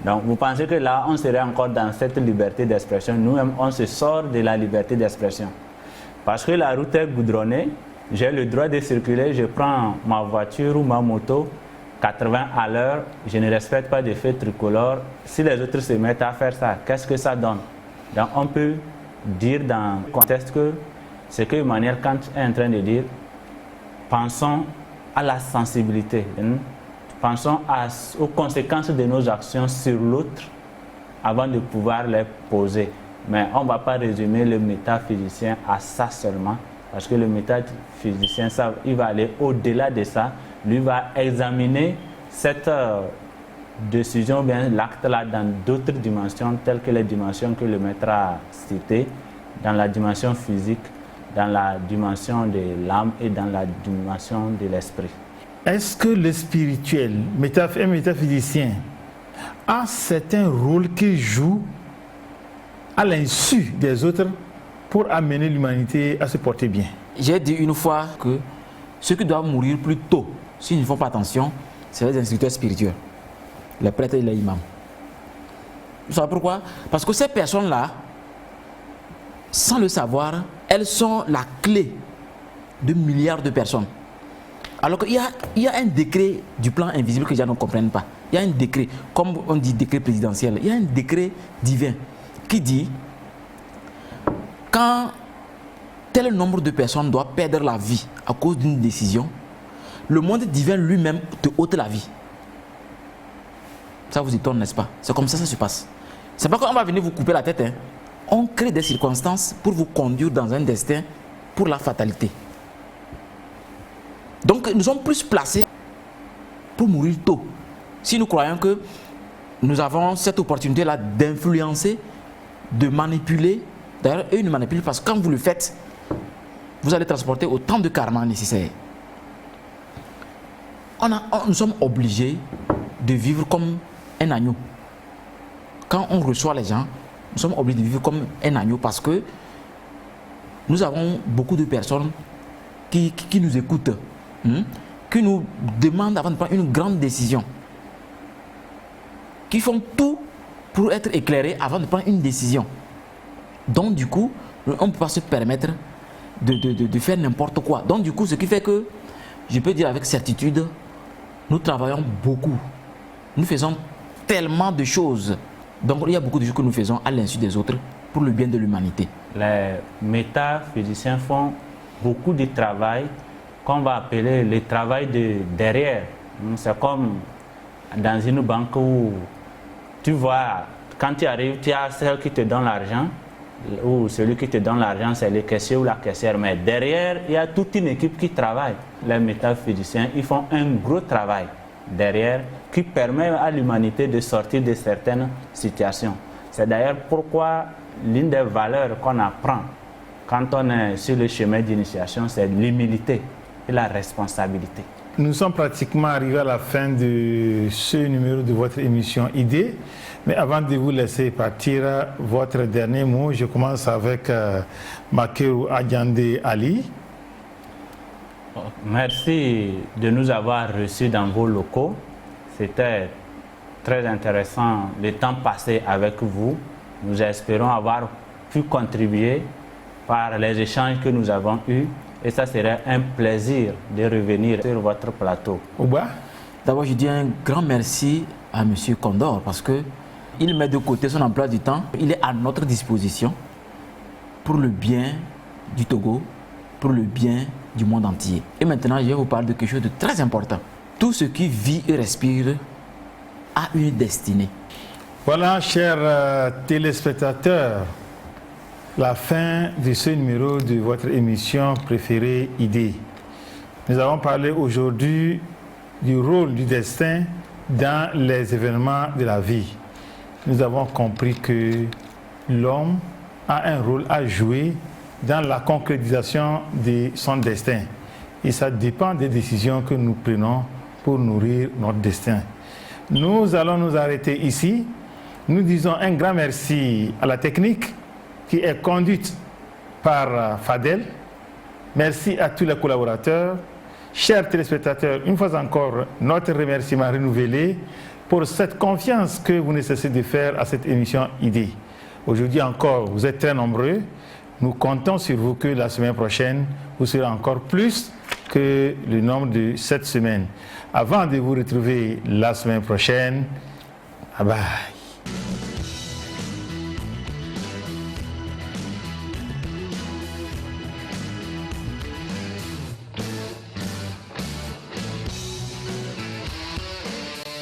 Donc vous pensez que là, on serait encore dans cette liberté d'expression? Nous-mêmes, on se sort de la liberté d'expression. Parce que la route est goudronnée, j'ai le droit de circuler, je prends ma voiture ou ma moto, 80 à l'heure, je ne respecte pas de feux tricolores. Si les autres se mettent à faire ça, qu'est-ce que ça donne? Donc on peut dire dans le contexte que ce que Emmanuel Kant est en train de dire, pensons à la sensibilité, pensons aux conséquences de nos actions sur l'autre avant de pouvoir les poser. Mais on ne va pas résumer le métaphysicien à ça seulement, parce que le métaphysicien, il va aller au-delà de ça. Lui va examiner cette décision, bien l'acte-là, dans d'autres dimensions, telles que les dimensions que le maître a citées, dans la dimension physique, dans la dimension de l'âme et dans la dimension de l'esprit. Est-ce que le spirituel, un métaphysicien, a certains rôles qu'il joue à l'insu des autres pour amener l'humanité à se porter bien? J'ai dit une fois que ceux qui doivent mourir plus tôt, s'ils ne font pas attention, c'est les instructeurs spirituels, les prêtres et les imams. Vous savez pourquoi? Parce que ces personnes-là, sans le savoir, elles sont la clé de milliards de personnes. Alors qu'il y a un décret du plan invisible que les gens ne comprennent pas. Il y a un décret, comme on dit décret présidentiel, il y a un décret divin qui dit quand tel nombre de personnes doivent perdre la vie à cause d'une décision, le monde divin lui-même te ôte la vie. Ça vous étonne, n'est-ce pas? C'est comme ça que ça se passe. C'est pas qu'on va venir vous couper la tête. Hein. On crée des circonstances pour vous conduire dans un destin pour la fatalité. Donc nous sommes plus placés pour mourir tôt. Si nous croyons que nous avons cette opportunité-là d'influencer, de manipuler, d'ailleurs eux nous manipulent parce que quand vous le faites, vous allez transporter autant de karma nécessaire. Nous sommes obligés de vivre comme un agneau. Quand on reçoit les gens, nous sommes obligés de vivre comme un agneau parce que nous avons beaucoup de personnes qui nous écoutent, qui nous demandent avant de prendre une grande décision, qui font tout pour être éclairés avant de prendre une décision. Donc du coup, on ne peut pas se permettre de faire n'importe quoi. Donc du coup, ce qui fait que, je peux dire avec certitude, nous travaillons beaucoup. Nous faisons tellement de choses. Donc il y a beaucoup de choses que nous faisons à l'insu des autres pour le bien de l'humanité. Les métaphysiciens font beaucoup de travail qu'on va appeler le travail de derrière. C'est comme dans une banque où tu vois, quand tu arrives, tu as celle qui te donne l'argent, ou celui qui te donne l'argent, c'est le caissier ou la caissière. Mais derrière, il y a toute une équipe qui travaille. Les métaphysiciens, ils font un gros travail derrière qui permet à l'humanité de sortir de certaines situations. C'est d'ailleurs pourquoi l'une des valeurs qu'on apprend quand on est sur le chemin d'initiation, c'est l'humilité et la responsabilité. Nous sommes pratiquement arrivés à la fin de ce numéro de votre émission Idée. Mais avant de vous laisser partir, votre dernier mot, je commence avec Makeru Adjande Ali. Merci de nous avoir reçus dans vos locaux. C'était très intéressant le temps passé avec vous. Nous espérons avoir pu contribuer par les échanges que nous avons eus. Et ça serait un plaisir de revenir sur votre plateau. Ouba? D'abord, je dis un grand merci à M. Condor parce qu'il met de côté son emploi du temps. Il est à notre disposition pour le bien du Togo, pour le bien du monde entier. Et maintenant, je vais vous parler de quelque chose de très important. Tout ce qui vit et respire a une destinée. Voilà, chers téléspectateurs, la fin de ce numéro de votre émission préférée Idée. Nous avons parlé aujourd'hui du rôle du destin dans les événements de la vie. Nous avons compris que l'homme a un rôle à jouer dans la concrétisation de son destin. Et ça dépend des décisions que nous prenons pour nourrir notre destin. Nous allons nous arrêter ici. Nous disons un grand merci à la technique qui est conduite par Fadel. Merci à tous les collaborateurs. Chers téléspectateurs, une fois encore, notre remerciement renouvelé pour cette confiance que vous ne cessez de faire à cette émission Idée. Aujourd'hui encore, vous êtes très nombreux. Nous comptons sur vous que la semaine prochaine, vous serez encore plus que le nombre de cette semaine. Avant de vous retrouver la semaine prochaine, bye bye.